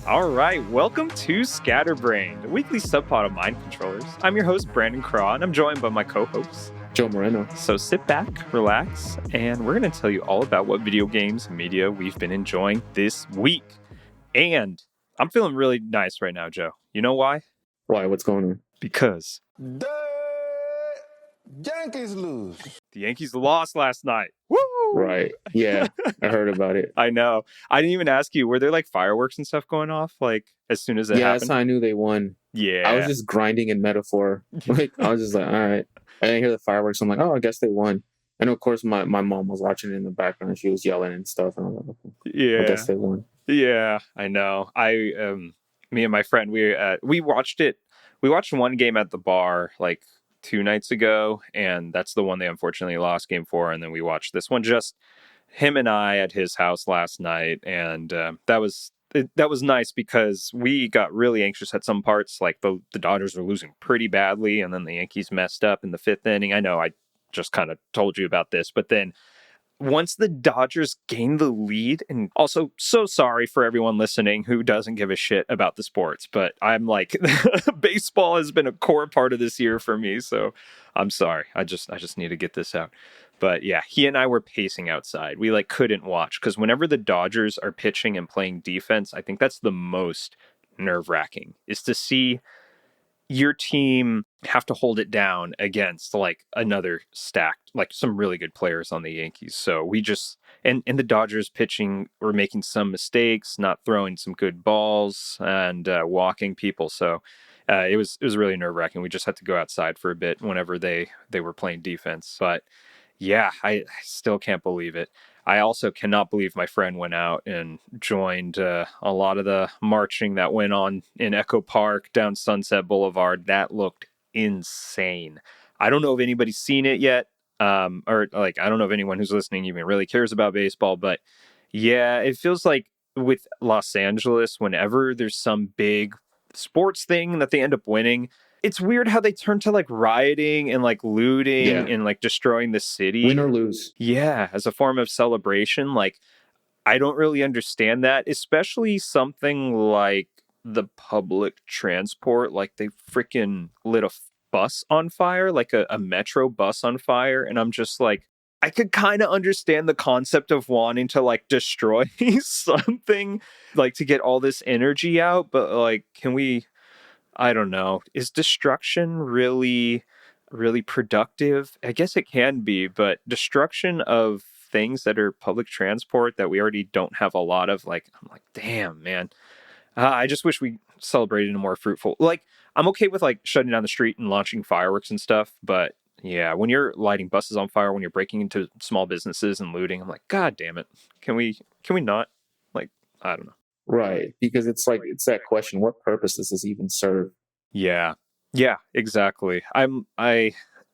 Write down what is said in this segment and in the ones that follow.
All right, welcome to Scatterbrained, a weekly subpod of mind controllers. I'm your host, Brandon Craw, and I'm joined by my co-host, Joe Moreno. So sit back, relax, and we're going to tell you all about what video games and media we've been enjoying this week. And I'm feeling really nice right now, Joe. You know why? Why? What's going on? Because The Yankees lose. the Yankees lost last night. Woo! Right. Yeah, I heard about it. I know. I didn't even ask you, were there like fireworks and stuff going off like as soon as it Yeah, happened? that's how I knew they won. Yeah. I was just grinding in Metaphor. I was just like, all right. I didn't hear the fireworks. I'm like, oh, I guess they won. And of course, my mom was watching it in the background. She was yelling and stuff. And I was like, okay, Yeah. I guess they won. Yeah, I know. Me and my friend, we watched it. We watched one game at the bar like 2 nights ago, and that's the one they unfortunately lost game 4. And then we watched this one, just him and I at his house last night, and that was nice because we got really anxious at some parts. Like the Dodgers were losing pretty badly, and then the Yankees messed up in the 5th inning. I know I just kind of told you about this, but then once the Dodgers gained the lead, and also so sorry for everyone listening who doesn't give a shit about the sports, but I'm like, baseball has been a core part of this year for me, so I'm sorry. I just need to get this out. But yeah, he and I were pacing outside. We like couldn't watch because whenever the Dodgers are pitching and playing defense, I think that's the most nerve-wracking is to see your team have to hold it down against like another stacked, like some really good players on the Yankees. So we just, and the Dodgers pitching were making some mistakes, not throwing some good balls and walking people. So it was really nerve wracking. We just had to go outside for a bit whenever they were playing defense. But yeah, I still can't believe it. I also cannot believe my friend went out and joined a lot of the marching that went on in Echo Park down Sunset Boulevard. That looked insane. I don't know if anybody's seen it yet, or like I don't know if anyone who's listening even really cares about baseball. But yeah, it feels like with Los Angeles, whenever there's some big sports thing that they end up winning, it's weird how they turn to like rioting and like looting and like destroying the city. Win or lose. Yeah, as a form of celebration. Like, I don't really understand that, especially something like the public transport. Like, they freaking lit a bus on fire, like a metro bus on fire. And I'm just like, I could kind of understand the concept of wanting to like destroy something, like to get all this energy out. But like, I don't know. Is destruction really, really productive? I guess it can be, but destruction of things that are public transport that we already don't have a lot of, like, I'm like, damn, man. I just wish we celebrated a more fruitful. Like, I'm okay with like shutting down the street and launching fireworks and stuff, but yeah, when you're lighting buses on fire, when you're breaking into small businesses and looting, I'm like, God damn it. Can we not? Like, I don't know. Right. Because it's that question, what purpose does this even serve? Yeah. Yeah, exactly.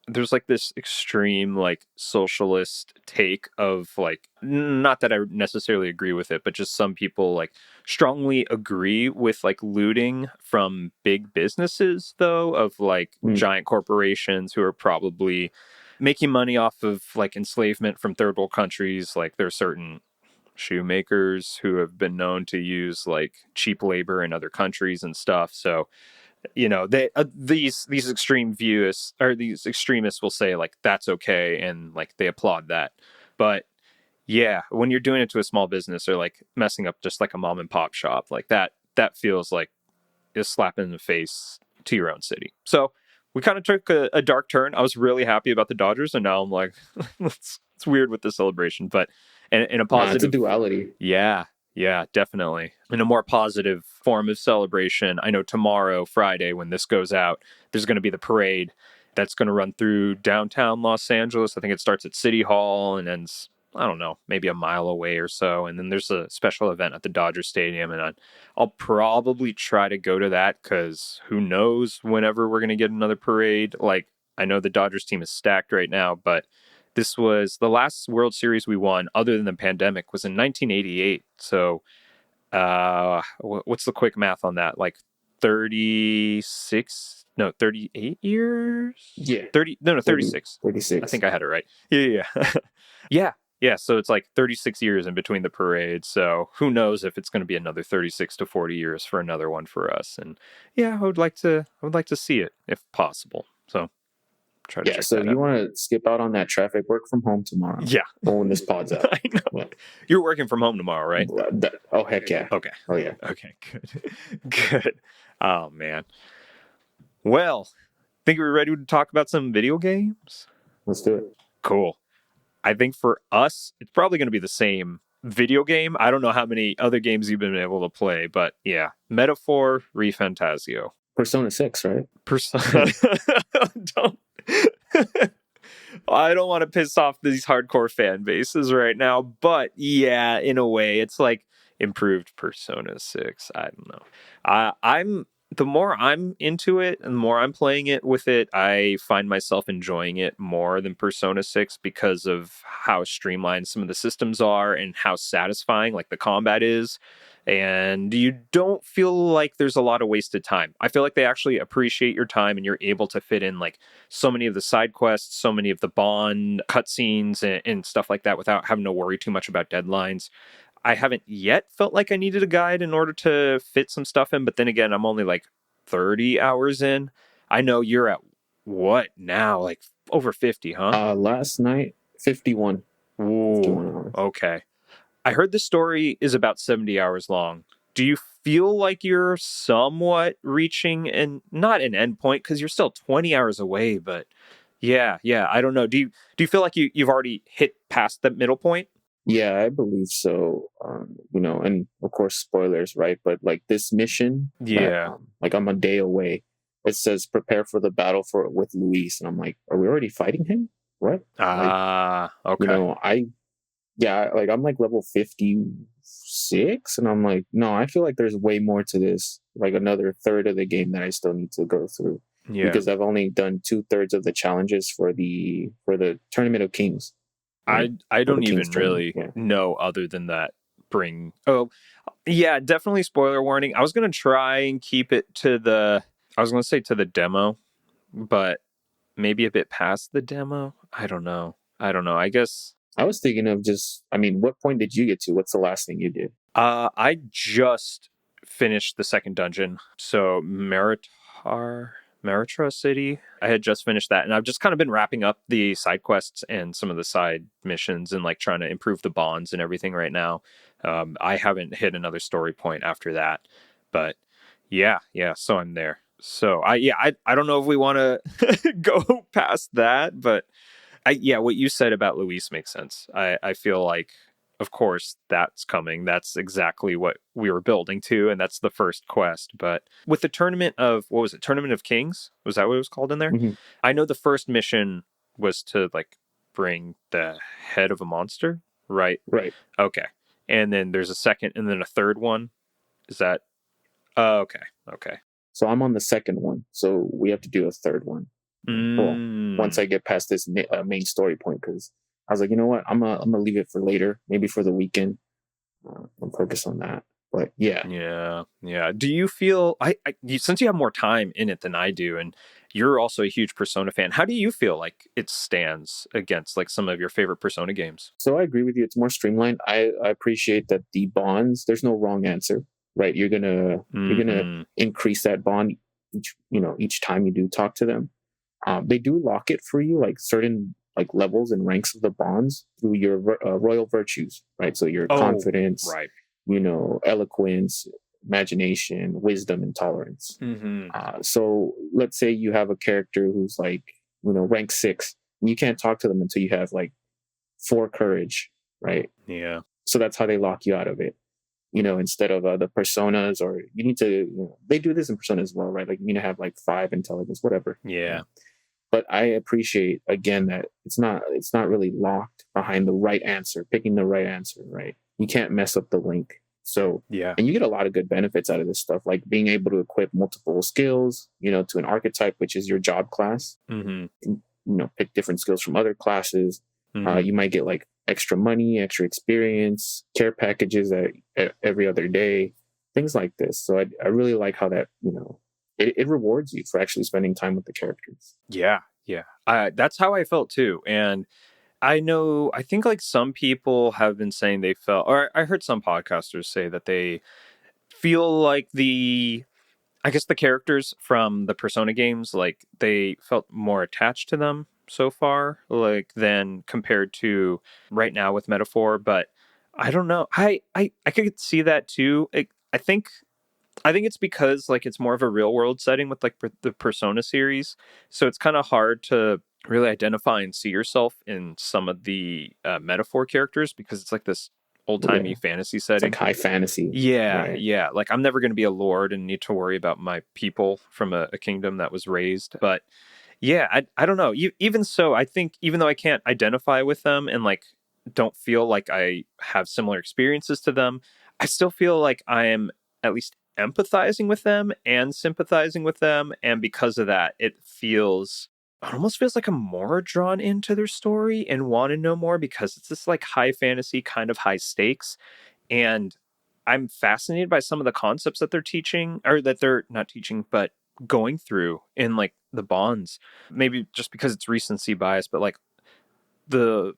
There's like this extreme like socialist take of like, not that I necessarily agree with it, but just some people like strongly agree with like looting from big businesses though, of like giant corporations who are probably making money off of like enslavement from third world countries. Like there are certain shoemakers who have been known to use like cheap labor in other countries and stuff. So, you know, they these extreme views or these extremists will say like that's okay and like they applaud that. But yeah, when you're doing it to a small business or like messing up just like a mom and pop shop, like that feels like a slap in the face to your own city. So we kind of took a dark turn. I was really happy about the Dodgers, and now I'm like, it's weird with the celebration, but in a positive, it's a duality. Yeah, definitely. In a more positive form of celebration, I know tomorrow, Friday, when this goes out, there's going to be the parade that's going to run through downtown Los Angeles. I think it starts at City Hall and ends, I don't know, maybe a mile away or so. And then there's a special event at the Dodger Stadium, and I'll probably try to go to that because who knows whenever we're going to get another parade. Like, I know the Dodgers team is stacked right now, but this was the last World Series we won, other than the pandemic, was in 1988. So, what's the quick math on that? Like 38 years? Yeah. 36. 36. I think I had it right. Yeah. Yeah. Yeah, so it's like 36 years in between the parades. So who knows if it's going to be another 36 to 40 years for another one for us. And yeah, I would like to see it if possible. So try to Yeah, check so that if you out. want to skip out on that traffic, work from home tomorrow. Yeah. Or when this pod's out. I know. Yeah. You're working from home tomorrow, right? Oh, heck yeah. Okay. Oh, yeah. Okay, good. Good. Oh man. Well, think we're ready to talk about some video games? Let's do it. Cool. I think for us, it's probably going to be the same video game. I don't know how many other games you've been able to play, but yeah, Metaphor, Refantazio. Persona 6, right? Persona. Don't. I don't want to piss off these hardcore fan bases right now, but yeah, in a way, it's like improved Persona 6. I don't know. I'm the more I'm into it and the more I'm playing it with it, I find myself enjoying it more than Persona 6 because of how streamlined some of the systems are and how satisfying like the combat is. And you don't feel like there's a lot of wasted time. I feel like they actually appreciate your time and you're able to fit in like so many of the side quests, so many of the Bond cutscenes and stuff like that without having to worry too much about deadlines. I haven't yet felt like I needed a guide in order to fit some stuff in, but then again, I'm only like 30 hours in. I know you're at what now? Like over 50, huh? Last night, 51. Ooh, 51 hours. okay. I heard the story is about 70 hours long. Do you feel like you're somewhat reaching and not an end point because you're still 20 hours away, but yeah, I don't know. Do you feel like you've already hit past the middle point? Yeah, I believe so. And of course, spoilers, right? But like this mission, that Yeah. like I'm a day away. It says prepare for the battle for with Luis, and I'm like, are we already fighting him? What? Like, Okay. like I'm like level 56, and I'm like, no, I feel like there's way more to this. Like another third of the game that I still need to go through Yeah. because I've only done 2/3 of the challenges for the Tournament of Kings. Right? I For the don't Kings even tournament. really Yeah. know other than that oh yeah, definitely spoiler warning. I was gonna try and keep it to I was gonna say to the demo, but maybe a bit past the demo. I don't know. I guess I was thinking of what point did you get to? What's the last thing you did? I just finished the second dungeon. So Meritra City. I had just finished that, and I've just kind of been wrapping up the side quests and some of the side missions, and like trying to improve the bonds and everything right now. I haven't hit another story point after that, but yeah. So I'm there. So I don't know if we want to go past that, but what you said about Luis makes sense. I feel like, of course, that's coming. That's exactly what we were building to, and that's the first quest. But with the tournament of what was it? Tournament of Kings? Was that what it was called in there? Mm-hmm. I know the first mission was to like bring the head of a monster, right? Right. Okay. And then there's a second, and then a third one. Is that? Okay. So I'm on the second one. So we have to do a third one. Well, once I get past this main story point, because I was like, you know what, I'm gonna leave it for later, maybe for the weekend. I'm focused on that. But yeah. Do you feel since you have more time in it than I do, and you're also a huge Persona fan, how do you feel like it stands against like some of your favorite Persona games? So I agree with you. It's more streamlined. I appreciate that the bonds. There's no wrong answer, right? You're gonna increase that bond each time you do talk to them. They do lock it for you, like certain like levels and ranks of the bonds through your royal virtues, right? So your confidence, right, eloquence, imagination, wisdom, and tolerance. So let's say you have a character who's like rank 6, and you can't talk to them until you have like 4 courage, right? Yeah. So that's how they lock you out of it. Instead of the personas, or you need to, they do this in Persona as well, right? Like you need to have like 5 intelligence, whatever. Yeah. But I appreciate again that it's not really locked behind the right answer, picking the right answer, right? You can't mess up the link. So yeah, and you get a lot of good benefits out of this stuff, like being able to equip multiple skills, to an archetype, which is your job class. Pick different skills from other classes. You might get like extra money, extra experience, care packages every other day, things like this. So I really like how that it rewards you for actually spending time with the characters. Yeah. That's how I felt too. And I know, I think like some people have been saying they felt, or I heard some podcasters say that they feel like I guess the characters from the Persona games, like they felt more attached to them so far, like than compared to right now with Metaphor. But I don't know. I could see that too. I think I think it's because like it's more of a real world setting with like the Persona series, so it's kind of hard to really identify and see yourself in some of the Metaphor characters because it's like this old timey Yeah, fantasy it's like setting. high fantasy, Yeah, right? yeah. Like I'm never going to be a lord and need to worry about my people from a kingdom that was raised. But yeah, I don't know. Even so, I think even though I can't identify with them and like don't feel like I have similar experiences to them, I still feel like I am at least empathizing with them and sympathizing with them. And because of that, it almost feels like I'm more drawn into their story and want to know more because it's this like high fantasy kind of high stakes. And I'm fascinated by some of the concepts that they're teaching, or that they're not teaching, but going through in like the bonds. Maybe just because it's recency bias, but like the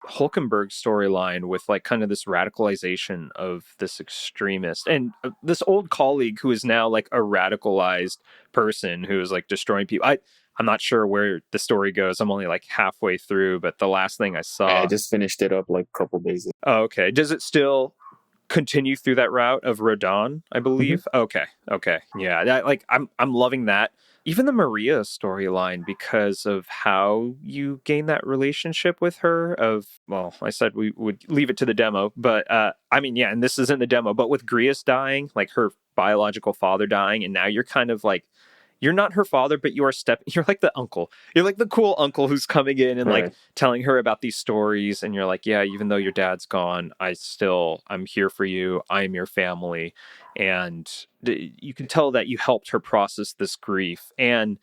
Hulkenberg storyline with like kind of this radicalization of this extremist and this old colleague who is now like a radicalized person who is like destroying people. I'm not sure where the story goes. I'm only like halfway through, but the last thing I I saw. just finished it up like a couple days ago. Oh, okay. Does it still continue through that route of Rodon, I Mhm. believe? Okay. Okay. Yeah. Like I'm loving that. Even the Maria storyline because of how you gain that relationship with her of, well, I said we would leave it to the demo, but I mean, yeah, and this isn't the demo, but with Grius dying, like her biological father dying, and now you're kind of like you're not her father, but you're like the uncle. You're like the cool uncle who's coming in and like Right. telling her about these stories. And you're like, yeah, even though your dad's gone, I'm here for you. I am your family. And you can tell that you helped her process this grief. And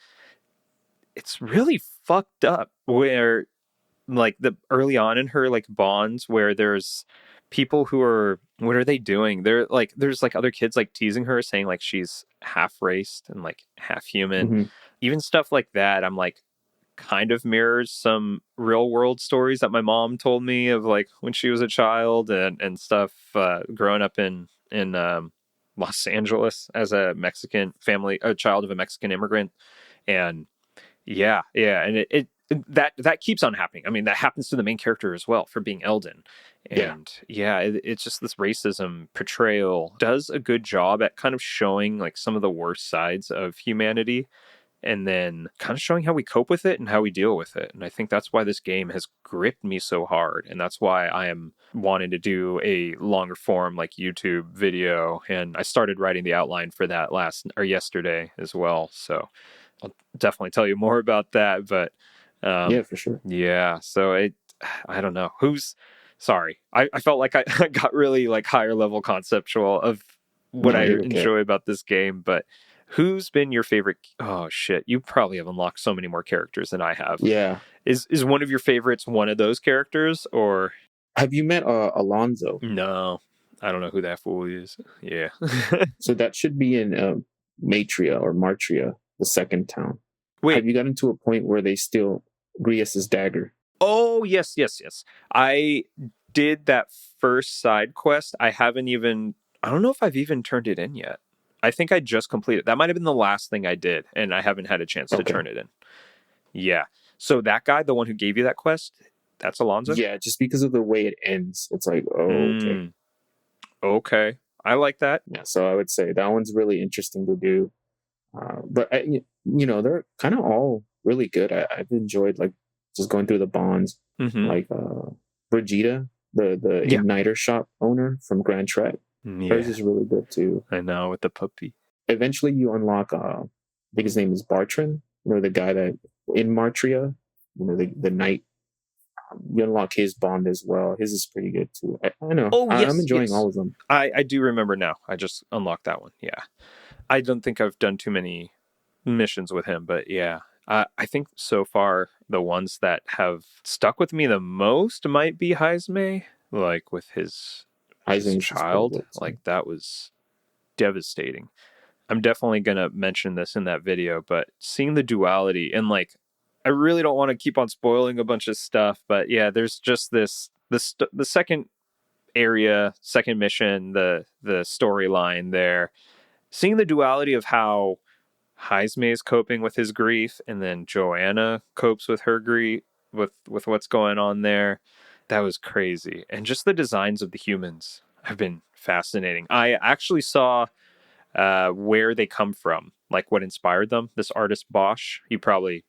it's really fucked up where like the early on in her like bonds where there's people who are what are they doing? They're like there's like other kids like teasing her saying like she's half raced and like half human. Hmm. Even stuff like that I'm like kind of mirrors some real world stories that my mom told me of like when she was a child and stuff growing up in Los Angeles as a Mexican family, a child of a Mexican immigrant. And yeah, yeah, and that keeps on happening. I mean, that happens to the main character as well for being Eldon, Yeah. and yeah, it's just this racism portrayal does a good job at kind of showing like some of the worst sides of humanity, and then kind of showing how we cope with it and how we deal with it. And I think that's why this game has gripped me so hard, and that's why I am wanting to do a longer form like YouTube video. And I started writing the outline for that last or yesterday as well. So I'll definitely tell you more about that. But Yeah, for sure. yeah, so I don't know who's sorry. I felt like I got really like higher level conceptual of what No, I you're okay. enjoy about this game. But who's been your favorite? Oh shit, you probably have unlocked so many more characters than I have. Yeah. Is one of your favorites one of those characters or Have you met Alonzo? no? I don't know who that fool is. Yeah. So that should be in Matria or Martria, the second town. Have Wait. you gotten to a point where they steal Grius's dagger? Oh, yes, yes, yes. I did that first side quest. I don't know if I've even turned it in yet. I think I just completed. That might have been the last thing I did, and I haven't had a chance to Okay. turn it in. Yeah. So that guy, the one who gave you that quest, that's Alonzo? Yeah, just because of the way it ends, it's like, oh, okay. Mm, okay. I like that. Yeah, so I would say that one's really interesting to do. But they're kind of all really good. I've enjoyed like just going through the bonds, Mm-hmm. like Brigida, the Yeah. igniter shop owner from Grand Trek. Hers Yeah. is really good too. I know with the puppy. Eventually, you unlock. I think his name is Bartran. The guy that in Martria. The knight. You unlock his bond as well. His is pretty good too. I know. Oh, I'm yes, enjoying yes. all of them. I do remember now. I just unlocked that one. Yeah. I don't think I've done too many missions with him, but yeah. I think so far the ones that have stuck with me the most might be Heisme, like with his Heising's is pretty child. good Like too. that was devastating. I'm definitely gonna mention this in that video, but seeing the duality and like I really don't want to keep on spoiling a bunch of stuff, but yeah, there's just the second area, second mission, the storyline there. Seeing the duality of how Heisme is coping with his grief, and then Joanna copes with her grief with what's going on there. That was crazy, and just the designs of the humans have been fascinating. I actually saw where they come from, like what inspired them. This artist Bosch, you probably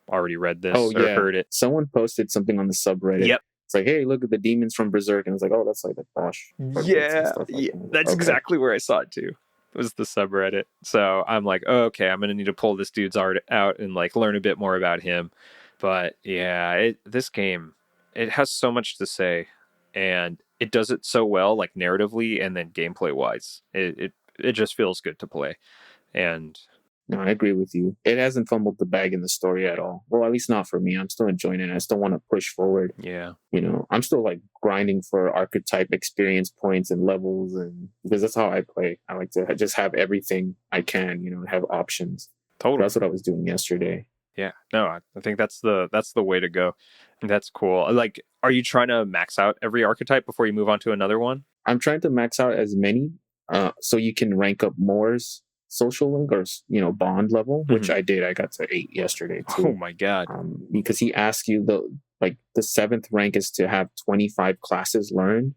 already read Oh this or yeah, heard it. someone posted something on the subreddit. Yep. It's like, hey, look at the demons from Berserk, and it's like, oh, that's like the Bosch artworks and Yeah, stuff like yeah, that. that's Okay. exactly where I saw it too. It was the subreddit. So I'm like, oh, okay, I'm gonna need to pull this dude's art out and like learn a bit more about him. But yeah, this game, it has so much to say, and it does it so well, like narratively and then gameplay wise. It just feels good to play. And No, I agree with you. It hasn't fumbled the bag in the story at all. Well, at least not for me. I'm still enjoying it. I still want to push forward. yeah, I'm still like grinding for archetype experience points and levels, and because that's how I play. I like to just have everything I can, have options. So totally. that's what I was doing yesterday. Yeah, no, I think that's the way to go. That's cool. Like, are you trying to max out every archetype before you move on to another one? I'm trying to max out as many, so you can rank up Moore's social link or bond level, which I did. I got to 8 yesterday too. Oh my god! Because he asks you the 7th rank is to have 25 classes learned,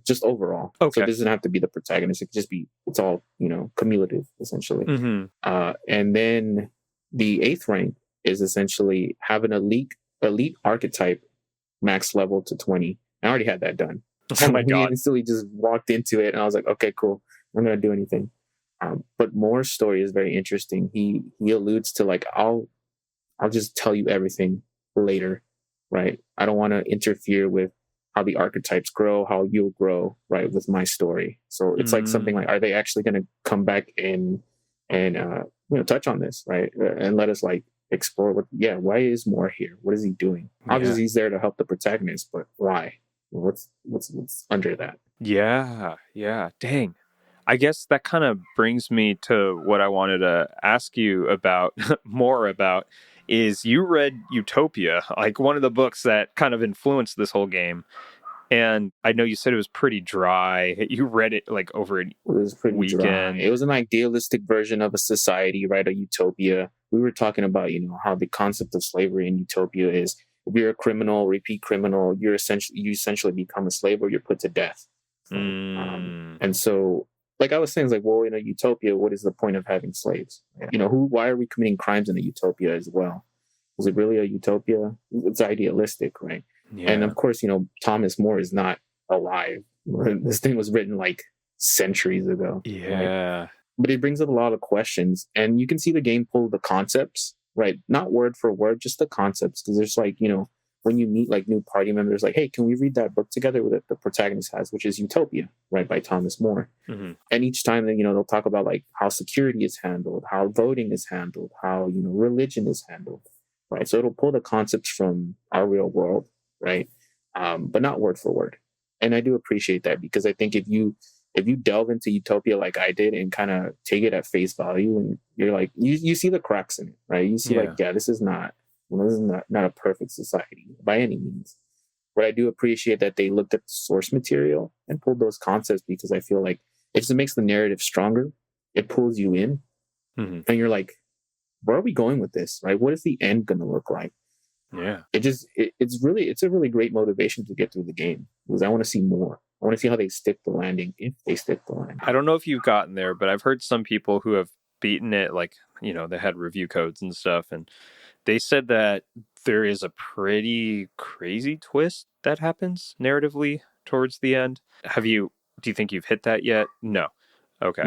just overall. Okay. So it doesn't have to be the protagonist. It could just be, it's all cumulative essentially. And then the 8th rank is essentially have an elite archetype max level to 20. I already had that done. Oh my god! We instantly just walked into it, and I was like, okay, cool. I'm not gonna do anything. But Moore's story is very interesting. He alludes to like, I'll just tell you everything later, right? I don't want to interfere with how the archetypes grow, how you'll grow, right, with my story. So it's like something like, are they actually going to come back and touch on this, right, and let us like explore why is Moore here? What is he doing? Obviously, he's there to help the protagonist, but why? What's under that? Yeah. Dang. I guess that kind of brings me to what I wanted to ask you about more about is you read Utopia, like one of the books that kind of influenced this whole game. And I know you said it was pretty dry. You read it like over a weekend. Dry. It was an idealistic version of a society, right? A utopia. We were talking about, how the concept of slavery in Utopia is if you're a criminal, repeat criminal, you essentially become a slave or you're put to death. And so, like I was saying, it's like, well, in a utopia, what is the point of having slaves? Why are we committing crimes in a utopia as well? Is it really a utopia? It's idealistic, right? Yeah. And of course, Thomas More is not alive. This thing was written like centuries ago. Yeah. Right? But it brings up a lot of questions, and you can see the game pull the concepts, right? Not word for word, just the concepts. Because there's like, when you meet like new party members, like, hey, can we read that book together that the protagonist has, which is Utopia, right, by Thomas More. And each time that, they'll talk about like how security is handled, how voting is handled, how, religion is handled, right? So it'll pull the concepts from our real world, right? But not word for word. And I do appreciate that, because I think if you delve into Utopia like I did and kind of take it at face value, and you're like, you see the cracks in it, right? You see this is not a perfect society by any means. But I do appreciate that they looked at the source material and pulled those concepts, because I feel like it just makes the narrative stronger. It pulls you in, and you're like, where are we going with this, right? What is the end going to look like? Yeah. It's a really great motivation to get through the game, because I want to see more. I want to see how they stick the landing, if they stick the landing. I don't know if you've gotten there, but I've heard some people who have beaten it, like, they had review codes and stuff, and they said that there is a pretty crazy twist that happens narratively towards the end. Do you think you've hit that yet? No. Okay.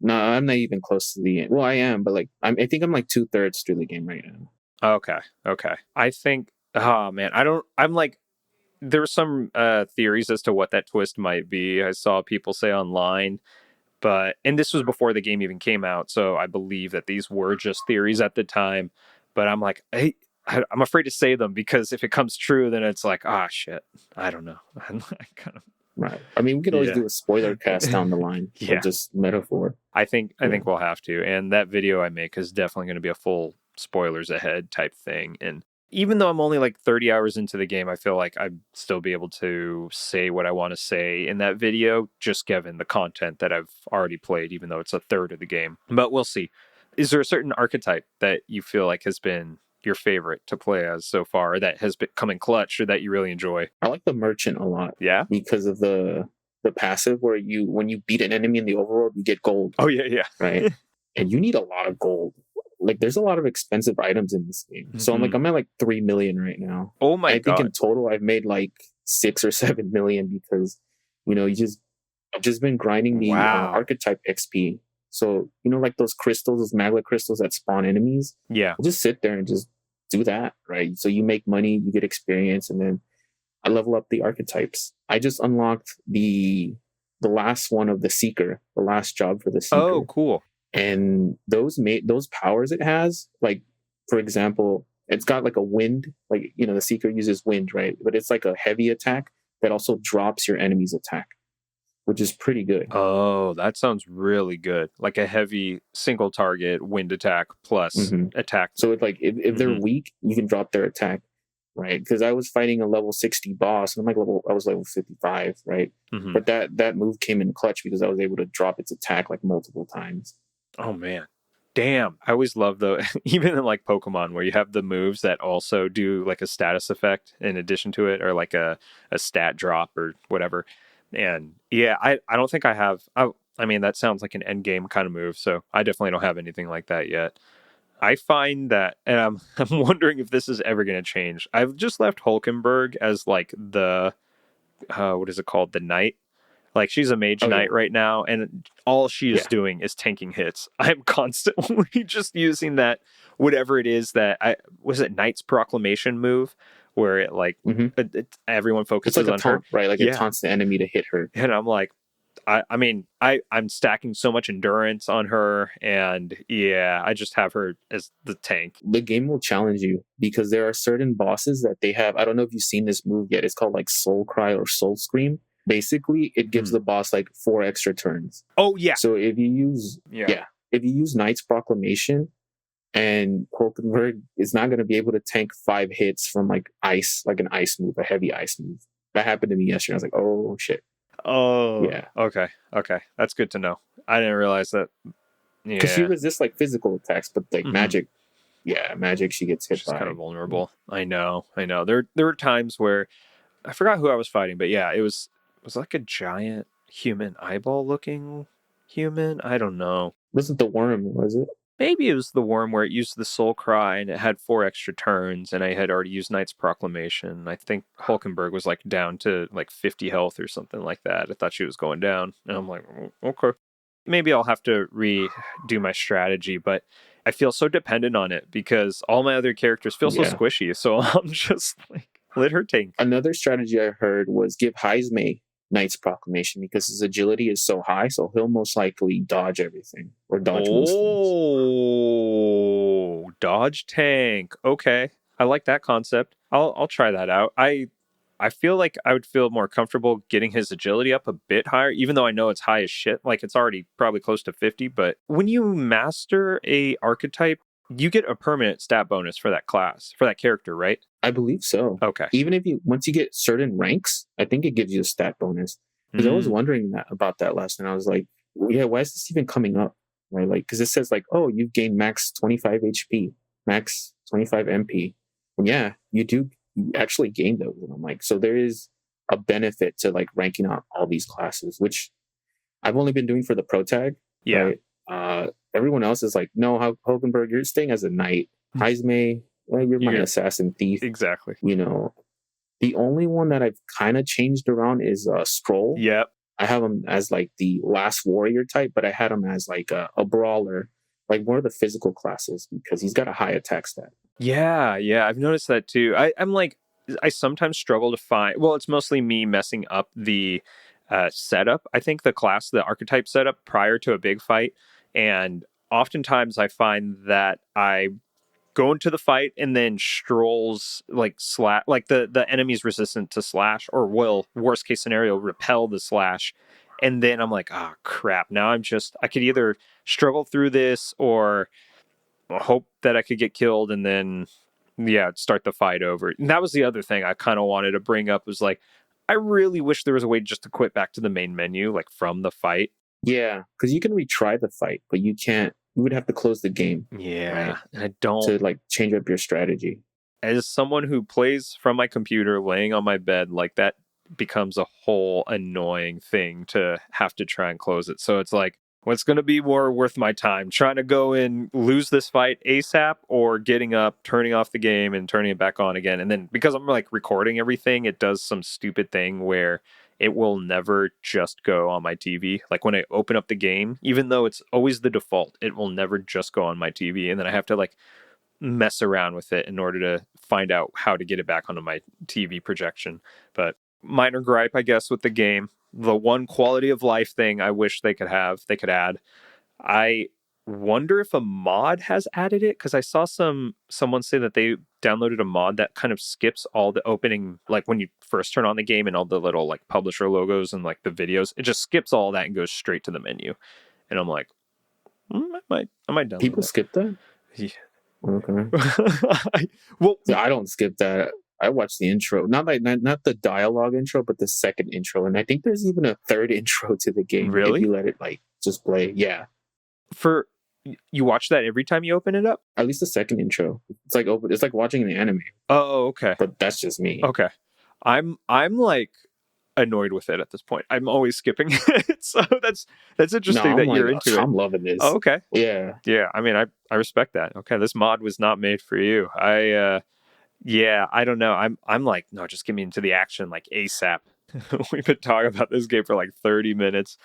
No, I'm not even close to the end. Well, I am, but like, I think I'm like 2/3 through the game right now. Okay. I think, I'm like, there were some theories as to what that twist might be. I saw people say online, and this was before the game even came out, so I believe that these were just theories at the time. But I'm like, I'm afraid to say them, because if it comes true, then it's like, shit, I don't know. Right. I mean, we could always do a spoiler cast down the line. Yeah. Just metaphor. I think we'll have to. And that video I make is definitely going to be a full spoilers ahead type thing. And even though I'm only like 30 hours into the game, I feel like I'd still be able to say what I want to say in that video, just given the content that I've already played, even though it's a third of the game. But we'll see. Is there a certain archetype that you feel like has been your favorite to play as so far, or that has come in clutch, or that you really enjoy? I like the merchant a lot. Yeah? Because of the passive where when you beat an enemy in the overworld, you get gold. Oh, yeah. Right? And you need a lot of gold. Like, there's a lot of expensive items in this game. So I'm at like 3 million right now. Oh my God. I think in total I've made like 6 or 7 million because, I've just been grinding the archetype XP. So, like those crystals, those magma crystals that spawn enemies. Yeah. I'll just sit there and just do that, right? So you make money, you get experience, and then I level up the archetypes. I just unlocked the last one of the Seeker, the last job for the Seeker. Oh, cool. And those powers it has, like, for example, it's got like a wind, like, the Seeker uses wind, right? But it's like a heavy attack that also drops your enemy's attack, which is pretty good. Oh, that sounds really good. Like a heavy single target wind attack plus attack. So it's like if they're weak, you can drop their attack, right? Because I was fighting a level 60 boss, and I was level 55, right? But that move came in clutch because I was able to drop its attack like multiple times. Oh man. Damn. I always love even in like Pokemon where you have the moves that also do like a status effect in addition to it, or like a stat drop or whatever. And yeah, I don't think I have. I mean, that sounds like an end game kind of move, so I definitely don't have anything like that yet. I find that, and I'm wondering if this is ever going to change. I've just left Hulkenberg as like the what is it called, the knight. Like, she's a mage knight right now, and all she is doing is tanking hits. I'm constantly just using that, whatever it is that was it Knight's Proclamation move, where it like everyone focuses it's like on taunt, her, right? Like it taunts the enemy to hit her. And I'm like, I'm stacking so much endurance on her, and I just have her as the tank. The game will challenge you because there are certain bosses that they have. I don't know if you've seen this move yet. It's called like Soul Cry or Soul Scream. Basically, it gives the boss like 4 extra turns. Oh yeah. So if you use if you use Knight's Proclamation, and Hulkenberg is not going to be able to tank 5 hits from like ice, like an ice move, a heavy ice move. That happened to me yesterday. I was like, oh shit. Oh yeah. Okay. That's good to know. I didn't realize that. Yeah. Because she resists like physical attacks, but like magic, she gets hit. She's kind of vulnerable. I know. There were times where I forgot who I was fighting, but yeah, it was like a giant human eyeball looking human. I don't know. Wasn't the worm, was it? Maybe it was the worm where it used the soul cry and it had 4 extra turns, and I had already used Knight's Proclamation. I think Hulkenberg was like down to like 50 health or something like that. I thought she was going down, and I'm like, okay. Maybe I'll have to redo my strategy, but I feel so dependent on it because all my other characters feel so squishy, so I'm just like, let her tank. Another strategy I heard was give Heismay Knight's Proclamation because his agility is so high, so he'll most likely dodge everything or dodge most things. Oh, dodge tank. Okay, I like that concept. I'll try that out. I feel like I would feel more comfortable getting his agility up a bit higher, even though I know it's high as shit. Like, it's already probably close to 50. But when you master a archetype, you get a permanent stat bonus for that class, for that character, right? I believe so. Okay. Even if once you get certain ranks, I think it gives you a stat bonus. Because I was wondering about that last night. I was like, yeah, why is this even coming up? Right? Like, because it says like, oh, you've gained max 25 HP, max 25 MP. And yeah, you actually gain those. And I'm like, so there is a benefit to like ranking out all these classes, which I've only been doing for the pro tag. Yeah. Right? Everyone else is like, no, Hulkenberg, you're staying as a knight. Heismay, well, you're my assassin thief. Exactly. The only one that I've kind of changed around is Stroll. Yep. I have him as like the last warrior type, but I had him as like a brawler, like one of the physical classes because he's got a high attack stat. Yeah, I've noticed that too. I'm like, I sometimes struggle to find. Well, it's mostly me messing up the setup. I think the archetype setup prior to a big fight, and oftentimes I find that I go into the fight and then Stroll's like slash, like the enemy's resistant to slash, or will, worst case scenario, repel the slash. And then I'm like, oh crap, now I could either struggle through this or hope that I could get killed and then start the fight over. And that was the other thing I kind of wanted to bring up was like, I really wish there was a way just to quit back to the main menu, like from the fight. Yeah, because you can retry the fight, but you can't. You would have to close the game. Yeah, right? And I don't. To like change up your strategy. As someone who plays from my computer, laying on my bed, like that becomes a whole annoying thing to have to try and close it. So it's like, what's going to be more worth my time? Trying to go and lose this fight ASAP or getting up, turning off the game and turning it back on again. And then because I'm like recording everything, it does some stupid thing where it will never just go on my TV. Like when I open up the game, even though it's always the default, it will never just go on my TV. And then I have to like mess around with it in order to find out how to get it back onto my TV projection. But minor gripe, I guess, with the game. The one quality of life thing I wish they could add. I wonder if a mod has added it because I saw someone say that they downloaded a mod that kind of skips all the opening, like when you first turn on the game and all the little like publisher logos and like the videos. It just skips all that and goes straight to the menu. And I'm like, I might download People that. skip that? Yeah. Okay. I don't skip that. I watch the intro, not the dialogue intro, but the second intro, and I think there's even a third intro to the game. Really? If you let it like just play, yeah. You watch that every time you open it up? At least the second intro. It's like watching an anime. Oh, okay. But that's just me. Okay, I'm like annoyed with it at this point. I'm always skipping it, so that's interesting that you're into it. I'm loving this. Oh, okay. Yeah. I mean, I respect that. Okay, this mod was not made for you. I don't know. I'm like, no, just get me into the action like ASAP. We've been talking about this game for like 30 minutes.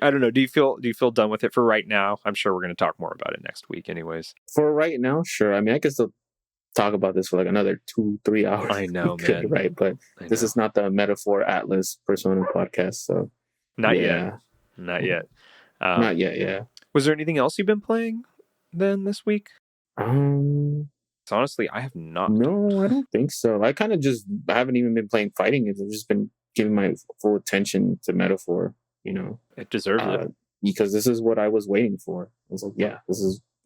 I don't know. Do you feel done with it for right now? I'm sure we're going to talk more about it next week, anyways. For right now, sure. I mean, I can still talk about this for like another 2-3 hours. I know, man. Right, but this is not the Metaphor Atlas Persona podcast, so not yet. Not yet. Yeah. Was there anything else you've been playing then this week? Honestly, I have not. No, I don't think so. I haven't even been playing fighting games. I've just been giving my full attention to Metaphor. It deserves it because this is what I was waiting for. I was like, yeah,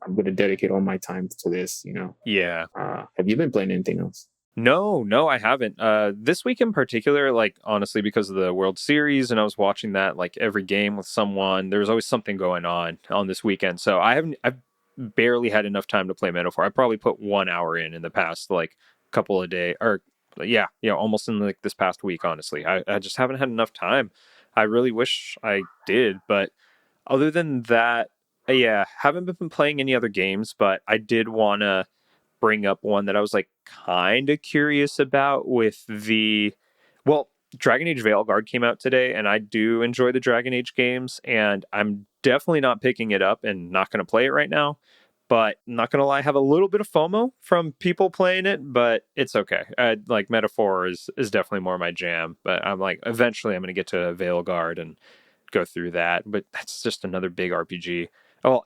I'm going to dedicate all my time to this. Yeah. Have you been playing anything else? No, I haven't. This week in particular, like honestly, because of the World Series, and I was watching that like every game with someone. There was always something going on this weekend, so I've barely had enough time to play Metaphor. I probably put 1 hour in the past like couple of days, or almost in like this past week. Honestly, I just haven't had enough time. I really wish I did, but other than that, haven't been playing any other games. But I did want to bring up one that I was like kind of curious about with Dragon Age Veilguard came out today, and I do enjoy the Dragon Age games, and I'm definitely not picking it up and not going to play it right now. But I'm not going to lie, I have a little bit of FOMO from people playing it, but it's okay. Like Metaphor is definitely more my jam, but I'm like, eventually I'm going to get to Veilguard and go through that. But that's just another big RPG.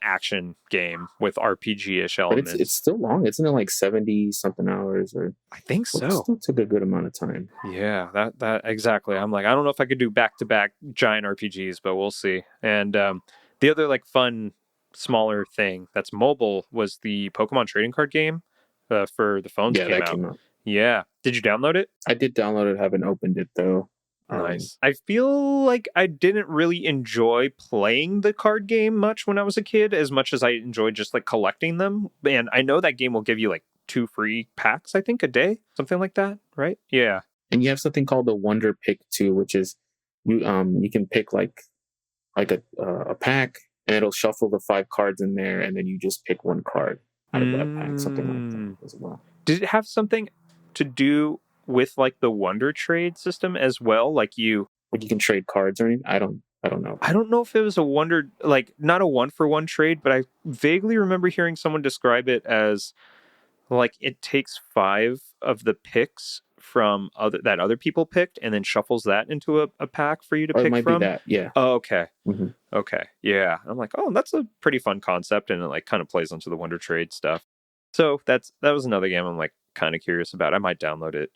Action game with RPG-ish elements. But it's still long. Isn't it like 70 something hours? Or I think so. It still took a good amount of time. Yeah, that exactly. I'm like, I don't know if I could do back-to-back giant RPGs, but we'll see. And the other like fun, smaller thing that's mobile was the Pokemon trading card game for the phones. Came out. Yeah. Did you download it? I did download it. Haven't opened it though. Nice. I feel like I didn't really enjoy playing the card game much when I was a kid, as much as I enjoyed just like collecting them. And I know that game will give you like 2 free packs, I think, a day, something like that, right? Yeah. And you have something called the Wonder Pick too, which is you can pick like a pack, and it'll shuffle the 5 cards in there, and then you just pick 1 card out of that pack, something like that as well. Did it have something to do with like the Wonder Trade system as well? Like you can trade cards or anything? I don't know. I don't know if it was a Wonder, like not a 1-for-1 trade, but I vaguely remember hearing someone describe it as like it takes 5 of the picks from other people picked and then shuffles that into a pack for you to pick it might from. Be that, yeah. Oh, okay. Mm-hmm. Okay. Yeah. I'm like, oh, that's a pretty fun concept, and it like kind of plays into the Wonder Trade stuff. So that was another game I'm like kind of curious about. I might download it.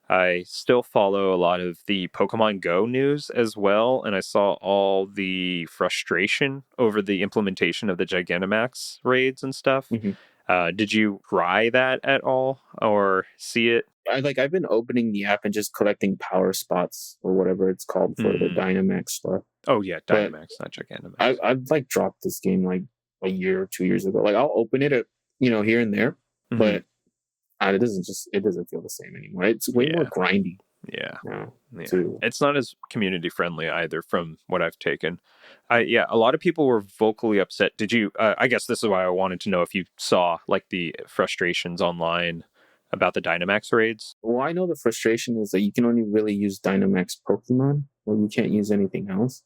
I still follow a lot of the Pokemon Go news as well, and I saw all the frustration over the implementation of the Gigantamax raids and stuff. Mm-hmm. Did you try that at all or see it? I've been opening the app and just collecting power spots or whatever it's called for the Mm. Dynamax stuff. Oh yeah, But Dynamax, not Gigantamax. I've like dropped this game like a year or 2 years ago. Like I'll open it, here and there, Mm-hmm. but it doesn't feel the same anymore. It's way more Yeah, grindy yeah. now Yeah, too. it's not as community friendly either, from what I've taken. Yeah, a lot of people were vocally upset. Did you? I guess this is why I wanted to know if you saw like the frustrations online about the Dynamax raids. Well, I know the frustration is that you can only really use Dynamax Pokemon, or you can't use anything else.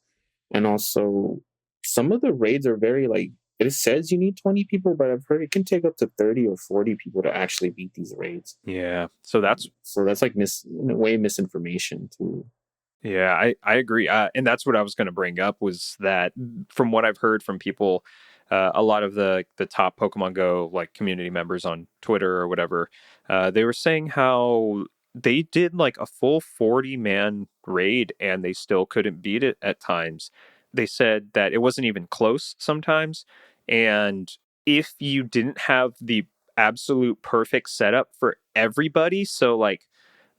And also, some of the raids are very like it says you need 20 people, but I've heard it can take up to 30 or 40 people to actually beat these raids. Yeah, so that's So that's like in a way misinformation too. yeah, I agree. And that's what I was going to bring up was that from what I've heard from people, a lot of the top Pokemon Go like community members on Twitter or whatever, they were saying how they did like a full 40-man raid and they still couldn't beat it at times. They said that it wasn't even close sometimes. And if you didn't have the absolute perfect setup for everybody, so like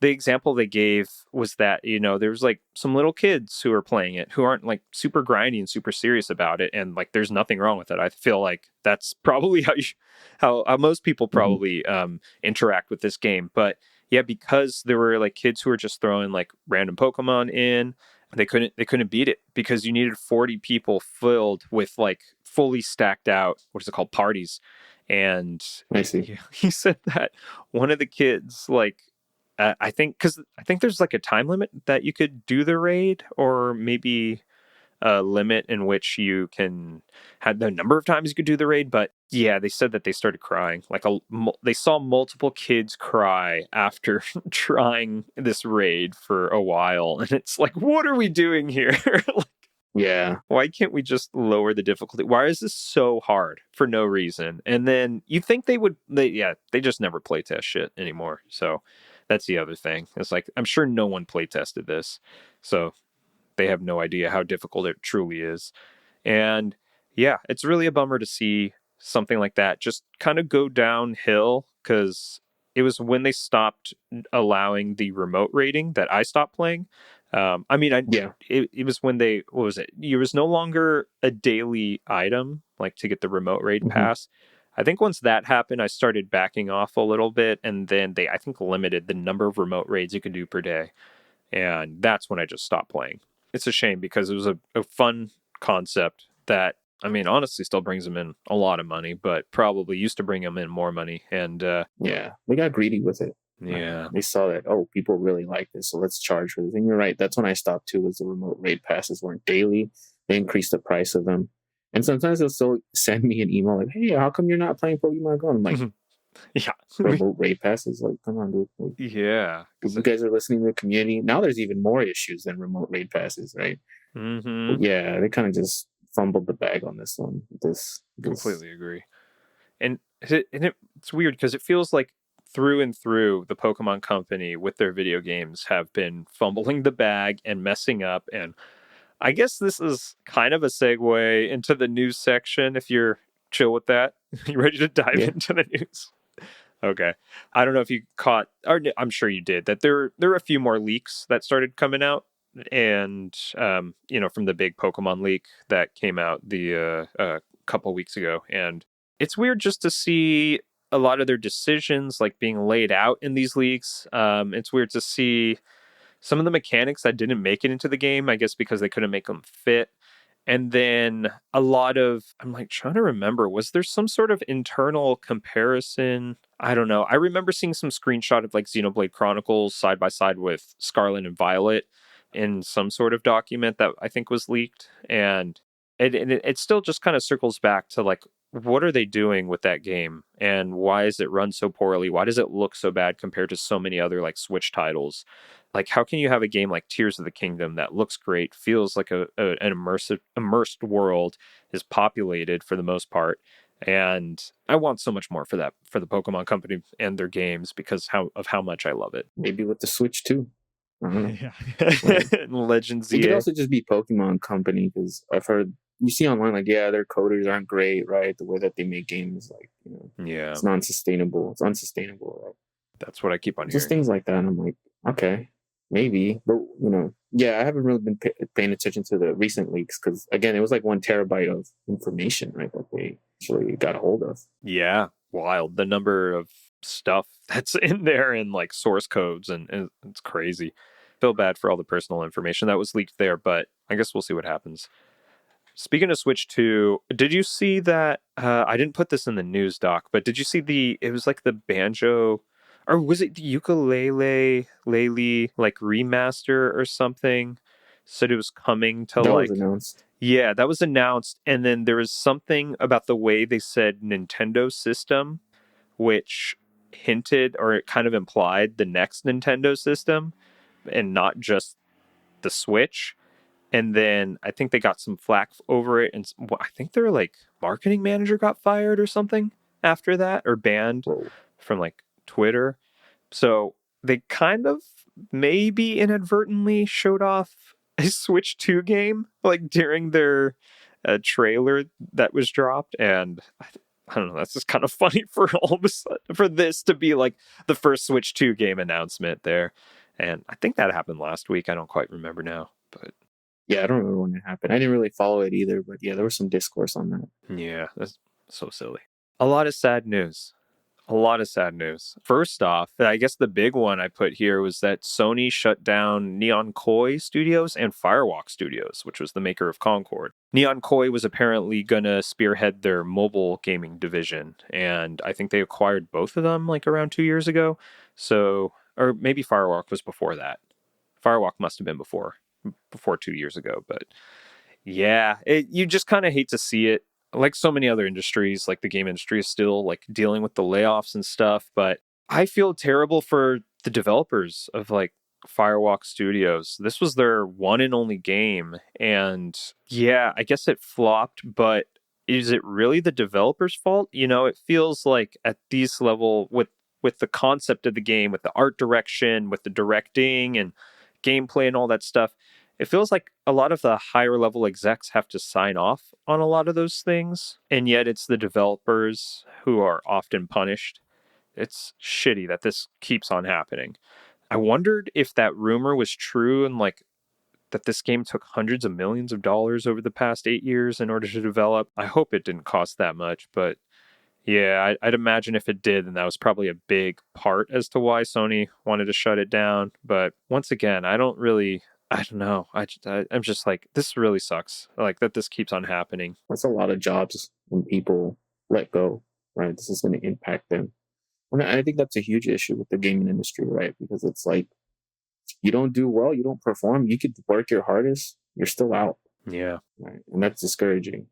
the example they gave was that there was like some little kids who are playing it who aren't like super grindy and super serious about it, and like there's nothing wrong with it. I feel like that's probably how most people Mm-hmm. probably interact with this game. But yeah, because there were like kids who were just throwing like random Pokemon in, they couldn't beat it because you needed 40 people filled with like fully stacked out, what is it called, parties. And I see. he said that one of the kids like I think because I think there's like a time limit that you could do the raid, or maybe a limit in which you can have the number of times you could do the raid. But yeah, they said that they started crying. Like they saw multiple kids cry after trying this raid for a while, and it's like, what are we doing here? Like, Yeah. why can't we just lower the difficulty? Why is this so hard for no reason? And then you think they would, they just never playtest shit anymore. So that's the other thing. It's like, I'm sure no one playtested this. So they have no idea how difficult it truly is. And yeah, it's really a bummer to see something like that just kind of go downhill, because it was when they stopped allowing the remote rating that I stopped playing. I mean, Yeah. it was when they, what was it? It was no longer a daily item like to get the remote raid Mm-hmm. pass. I think once that happened, I started backing off a little bit, and then they, I think, limited the number of remote raids you could do per day, and that's when I just stopped playing. It's a shame because it was a fun concept that, I mean, honestly still brings them in a lot of money, but probably used to bring them in more money. And Yeah. They got greedy with it. yeah, They saw that, oh, people really like this, so let's charge for this. And you're right. That's when I stopped too, was the remote raid passes weren't daily. They increased the price of them. And sometimes they'll still send me an email like, hey, how come you're not playing Pokemon Go? And I'm like, yeah, remote raid passes. Like, come on, dude. Like, yeah. you guys are listening to the community. Now there's even more issues than remote raid passes, right? Mm-hmm. But yeah, they kind of just fumbled the bag on this one. This. Completely agree. And it's weird because it feels like through and through the Pokemon Company with their video games have been fumbling the bag and messing up. And I guess this is kind of a segue into the news section if you're chill with that. You ready to dive Yeah. into the news? Okay. I don't know if you caught, or I'm sure you did, that there are a few more leaks that started coming out. And, from the big Pokemon leak that came out the couple weeks ago. And it's weird just to see a lot of their decisions like being laid out in these leaks. It's weird to see some of the mechanics that didn't make it into the game, I guess because they couldn't make them fit. And then a lot of, I'm like trying to remember, was there some sort of internal comparison? I don't know. I remember seeing some screenshot of like Xenoblade Chronicles side by side with Scarlet and Violet in some sort of document that I think was leaked. And it still just kind of circles back to like, what are they doing with that game? And why is it run so poorly? Why does it look so bad compared to so many other like Switch titles? Like, how can you have a game like Tears of the Kingdom that looks great, feels like an immersed world, is populated for the most part, and I want so much more for that, for the Pokemon Company and their games, because how much I love it. Maybe with the Switch too. I don't know. Yeah. Like, Legends it could EA. also just be Pokemon Company because I've heard you see online, like, yeah, their coders aren't great, right? The way that they make games, like, Yeah, it's non-sustainable. It's unsustainable, right? that's what I keep on Just hearing. things like that. And I'm like, okay, maybe, but yeah, I haven't really been paying attention to the recent leaks because again, it was like 1 terabyte of information, right? That they actually got a hold of. Yeah, wild. The number of stuff that's in there and like source codes and it's crazy. Feel bad for all the personal information that was leaked there, but I guess we'll see what happens. Speaking of Switch 2, did you see that? I didn't put this in the news doc, but did you see it was like the banjo, or was it the ukulele like remaster or something? Said it was coming to That was like, announced. yeah, that was announced. And then there was something about the way they said Nintendo system, which hinted or it kind of implied the next Nintendo system and not just the Switch. And then I think they got some flack over it, and I think their like marketing manager got fired or something after that, or banned Whoa. from like Twitter. So they kind of maybe inadvertently showed off a Switch 2 game like during their trailer that was dropped, and I don't know. That's just kind of funny for all of a sudden for this to be like the first Switch 2 game announcement there. And I think that happened last week. I don't quite remember now, but Yeah, I don't remember when it happened. I didn't really follow it either, but yeah, there was some discourse on that. yeah, that's so silly. A lot of sad news. A lot of sad news. First off, I guess the big one I put here was that Sony shut down Neon Koi Studios and Firewalk Studios, which was the maker of Concord. Neon Koi was apparently going to spearhead their mobile gaming division, and I think they acquired both of them like around 2 years ago. So, or maybe Firewalk was before that. Firewalk must have been before 2 years ago, but yeah, you just kind of hate to see it. Like so many other industries, like the game industry is still like dealing with the layoffs and stuff. But I feel terrible for the developers of like Firewalk Studios. This was their one and only game. And yeah, I guess it flopped, but is it really the developer's fault? It feels like at these level with the concept of the game, with the art direction, with the directing and gameplay and all that stuff, it feels like a lot of the higher level execs have to sign off on a lot of those things. And yet it's the developers who are often punished. It's shitty that this keeps on happening. I wondered if that rumor was true and like that this game took hundreds of millions of dollars over the past 8 years in order to develop. I hope it didn't cost that much, but yeah, I'd imagine if it did, then that was probably a big part as to why Sony wanted to shut it down. But once again, I don't know. I'm just like, this really sucks. Like that this keeps on happening. That's a lot of jobs when people let go, right? This is going to impact them. And I think that's a huge issue with the gaming industry, right? Because it's like, you don't do well, you don't perform, you could work your hardest, you're still out. Yeah. Right? And that's discouraging.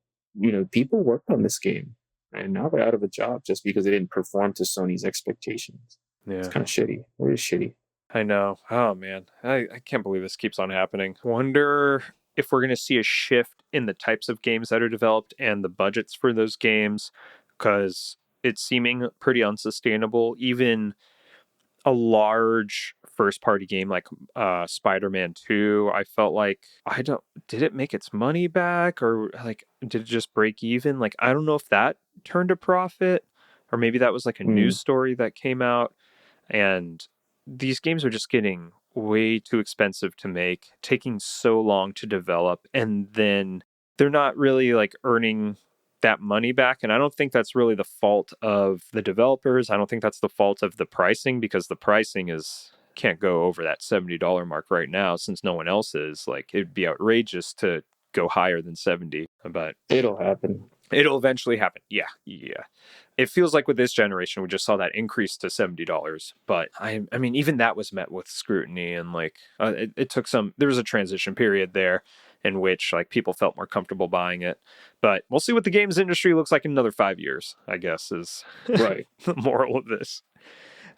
People worked on this game, right? And now they're out of a job just because they didn't perform to Sony's expectations. It's Yeah. kind of shitty. It is shitty. I know. Oh man. I can't believe this keeps on happening. Wonder if we're gonna see a shift in the types of games that are developed and the budgets for those games, because it's seeming pretty unsustainable. Even a large first party game like Spider-Man 2, I felt like I don't did it make its money back or like did it just break even? Like I don't know if that turned a profit or maybe that was like a news Mm. story that came out, and these games are just getting way too expensive to make, taking so long to develop, and then they're not really like earning that money back. And I don't think that's really the fault of the developers. I don't think that's the fault of the pricing, because the pricing is can't go over that $70 mark right now since no one else is. Like it'd be outrageous to go higher than 70, but It'll happen. it'll eventually happen. Yeah. Yeah. It feels like with this generation, we just saw that increase to $70. But I mean, even that was met with scrutiny and like it took there was a transition period there in which like people felt more comfortable buying it. But we'll see what the games industry looks like in another 5 years, I guess, is Right. the moral of this.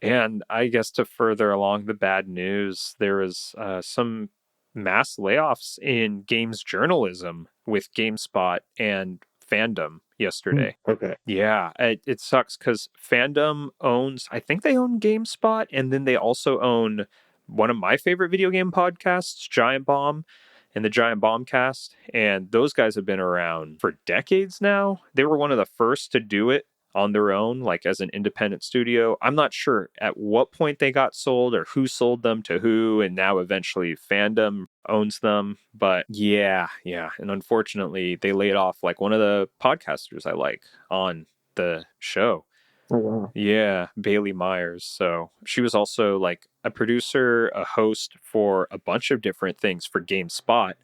And I guess to further along the bad news, there was some mass layoffs in games journalism with GameSpot and Fandom yesterday. Okay. Yeah, it sucks because Fandom owns, I think they own GameSpot, and then they also own one of my favorite video game podcasts, Giant Bomb. and the Giant Bombcast. And those guys have been around for decades now. They were one of the first to do it on their own, like as an independent studio. I'm not sure at what point they got sold or who sold them to who, and now eventually Fandom owns them. But yeah. And unfortunately, they laid off like one of the podcasters I like on the show. Oh, wow. Yeah, Bailey Myers. So she was also like a producer, a host for a bunch of different things for GameSpot. I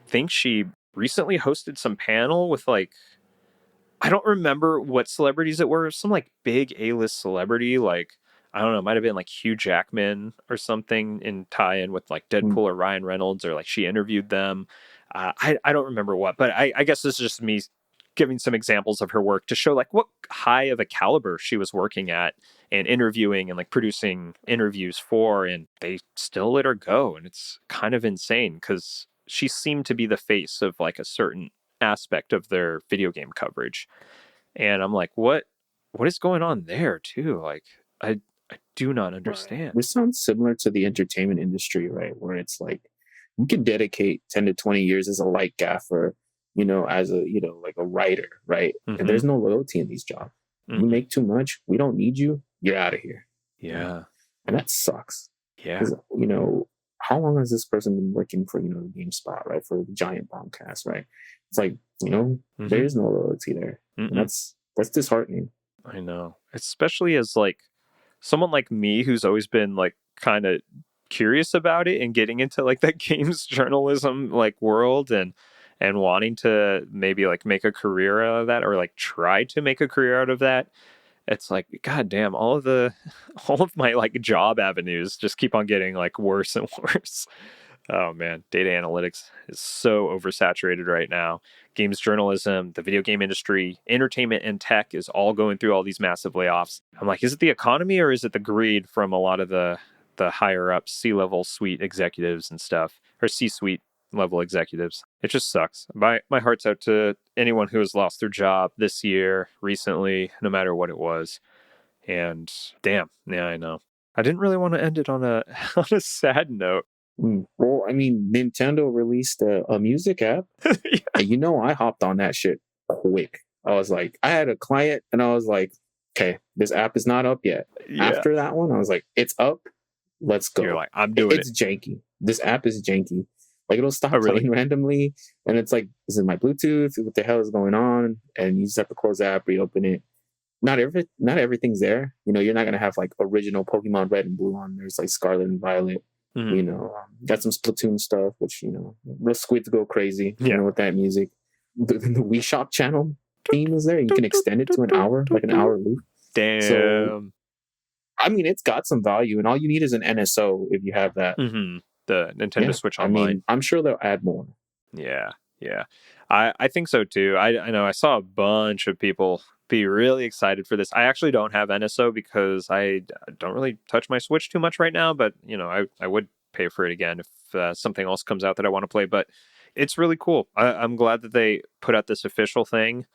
think she recently hosted some panel with like, I don't remember what celebrities it were. Some like big A-list celebrity, like I don't know, it might have been like Hugh Jackman or something in tie-in with like Deadpool or Ryan Reynolds, or like she interviewed them. I don't remember what, but I guess this is just me giving some examples of her work to show like what high of a caliber she was working at and interviewing and like producing interviews for, and they still let her go, and it's kind of insane because she seemed to be the face of like a certain aspect of their video game coverage. And I'm like, what is going on there too? Like I do not understand. This sounds similar to the entertainment industry, right? Where it's like you can dedicate 10 to 20 years as a light gaffer, as a, like a writer, right? Mm-hmm. And there's no loyalty in these jobs. Mm-hmm. You make too much, we don't need you, you're out of here. Yeah. And that sucks. Yeah. How long has this person been working for, the GameSpot, right? For the Giant Bombcast, right? It's like, Mm-hmm. there is no loyalty there. And that's disheartening. I know. Especially as like someone like me who's always been like kind of curious about it and getting into like that games journalism like world and wanting to maybe like make a career out of that, or like try to make a career out of that. It's like, God damn, all of my like job avenues just keep on getting like worse and worse. Oh man, data analytics is so oversaturated right now. Games journalism, the video game industry, entertainment, and tech is all going through all these massive layoffs. I'm like, is it the economy or is it the greed from a lot of the higher up C-level suite executives and stuff, or C-suite level executives? It just sucks. My heart's out to anyone who has lost their job this year, recently, no matter what it was. And damn, yeah, I know. I didn't really want to end it on a on a sad note. Well, I mean, Nintendo released a music app. Yeah. And I hopped on that shit quick. I was like, I had a client and I was like, okay, this app is not up yet. Yeah. After that one, I was like, it's up. Let's go. You're like, I'm doing It's janky. This app is janky. Like it'll stop playing randomly. And it's like, this is my Bluetooth. What the hell is going on? And you just have to close the app, reopen it. Not everything's there. You're not going to have like original Pokemon Red and Blue on. There's like Scarlet and Violet. Mm-hmm. Got some Splatoon stuff, which, the squids go crazy, with that music. The Wii Shop channel theme is there. You can extend it to an hour, like an hour loop. Damn. So, I mean, it's got some value, and all you need is an NSO if you have that. Mm-hmm. The Nintendo Switch Online. I mean, I'm sure they'll add more. Yeah. I think so too. I know I saw a bunch of people be really excited for this. I actually don't have NSO because I don't really touch my Switch too much right now, but I would pay for it again if something else comes out that I want to play. But it's really cool. I'm glad that they put out this official thing.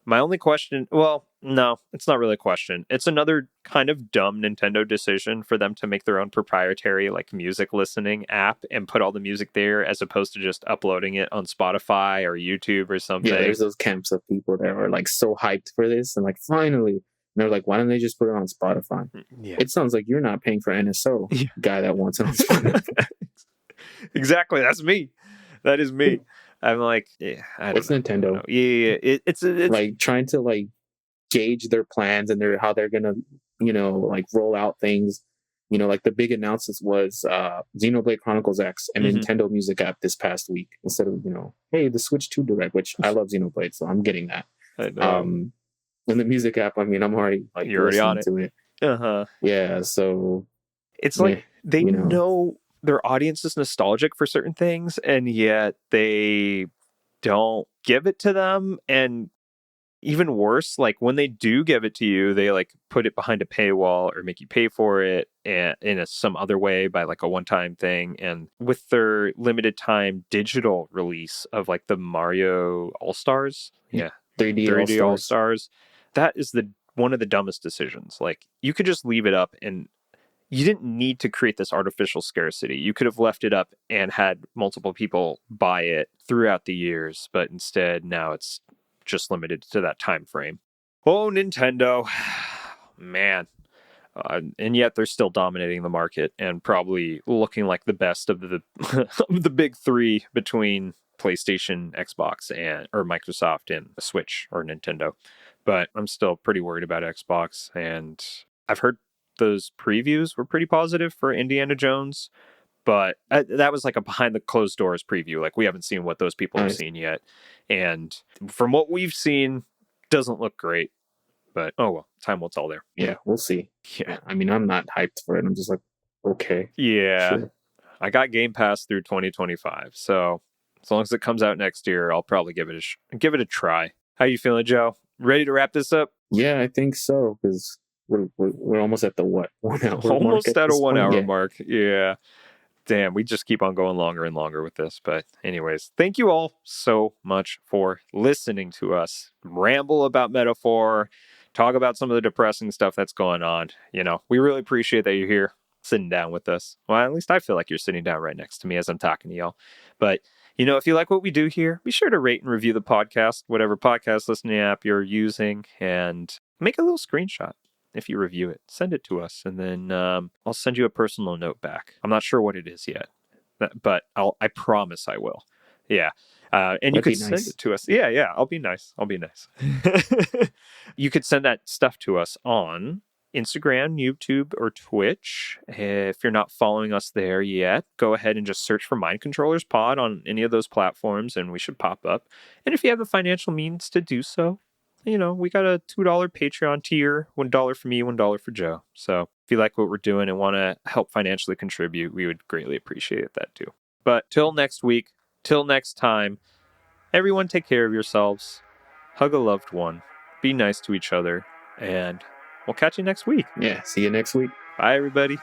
My only question, well, no, it's not really a question. It's another kind of dumb Nintendo decision for them to make their own proprietary like music listening app and put all the music there as opposed to just uploading it on Spotify or YouTube or something. Yeah, there's those camps of people that are like so hyped for this and like finally. And they're like, why don't they just put it on Spotify? Yeah. It sounds like you're not paying for NSO, guy that wants it on Spotify. Exactly, that's me. That is me. I'm like, I don't know. Nintendo. Yeah. It's like trying to like gauge their plans and how they're gonna, like roll out things. Like the big announcement was Xenoblade Chronicles X and Nintendo Music app this past week instead of hey, the Switch 2 Direct, which I love Xenoblade, so I'm getting that. I know. And the music app, I mean, I'm already like you're already on it. To it. Uh-huh. Yeah, so it's like they know their audience is nostalgic for certain things, and yet they don't give it to them. And even worse, like when they do give it to you, they like put it behind a paywall or make you pay for it and in some other way by like a one-time thing. And with their limited time digital release of like the Mario All-Stars, 3D All-Stars, that is one of the dumbest decisions. Like you could just leave it up and you didn't need to create this artificial scarcity. You could have left it up and had multiple people buy it throughout the years, but instead now it's just limited to that time frame. Oh, Nintendo, man. And yet they're still dominating the market and probably looking like the best of the of the big three between PlayStation, Xbox, and or Microsoft and Switch or Nintendo. But I'm still pretty worried about Xbox, and I've heard those previews were pretty positive for Indiana Jones, but that was like a behind the closed doors preview. Like we haven't seen what those people have seen yet, and from what we've seen, doesn't look great. But oh well, time will tell there. Yeah, we'll see. Yeah. I mean, I'm not hyped for it. I'm just like, okay. Yeah. Sure. I got Game Pass through 2025. So as long as it comes out next year, I'll probably give it a try. How you feeling, Joe? Ready to wrap this up? Yeah, I think so, because we're almost at the what? 1 hour almost mark at a 1 hour yeah. mark. Yeah. Damn, we just keep on going longer and longer with this. But anyways, thank you all so much for listening to us ramble about Metaphor, talk about some of the depressing stuff that's going on. You know, we really appreciate that you're here sitting down with us. Well, at least I feel like you're sitting down right next to me as I'm talking to y'all. But, you know, if you like what we do here, be sure to rate and review the podcast, whatever podcast listening app you're using, and make a little screenshot. If you review it, send it to us, and then I'll send you a personal note back. I'm not sure what it is yet, but I promise I will. Yeah. And you could send it to us. Yeah. I'll be nice. You could send that stuff to us on Instagram, YouTube, or Twitch. If you're not following us there yet, go ahead and just search for Mind Controllers Pod on any of those platforms, and we should pop up. And if you have the financial means to do so, you know, we got a $2 Patreon tier, $1 for me, $1 for Joe. So if you like what we're doing and want to help financially contribute, we would greatly appreciate that too. But till next week, till next time, everyone take care of yourselves, hug a loved one, be nice to each other, and we'll catch you next week. Yeah, see you next week. Bye, everybody.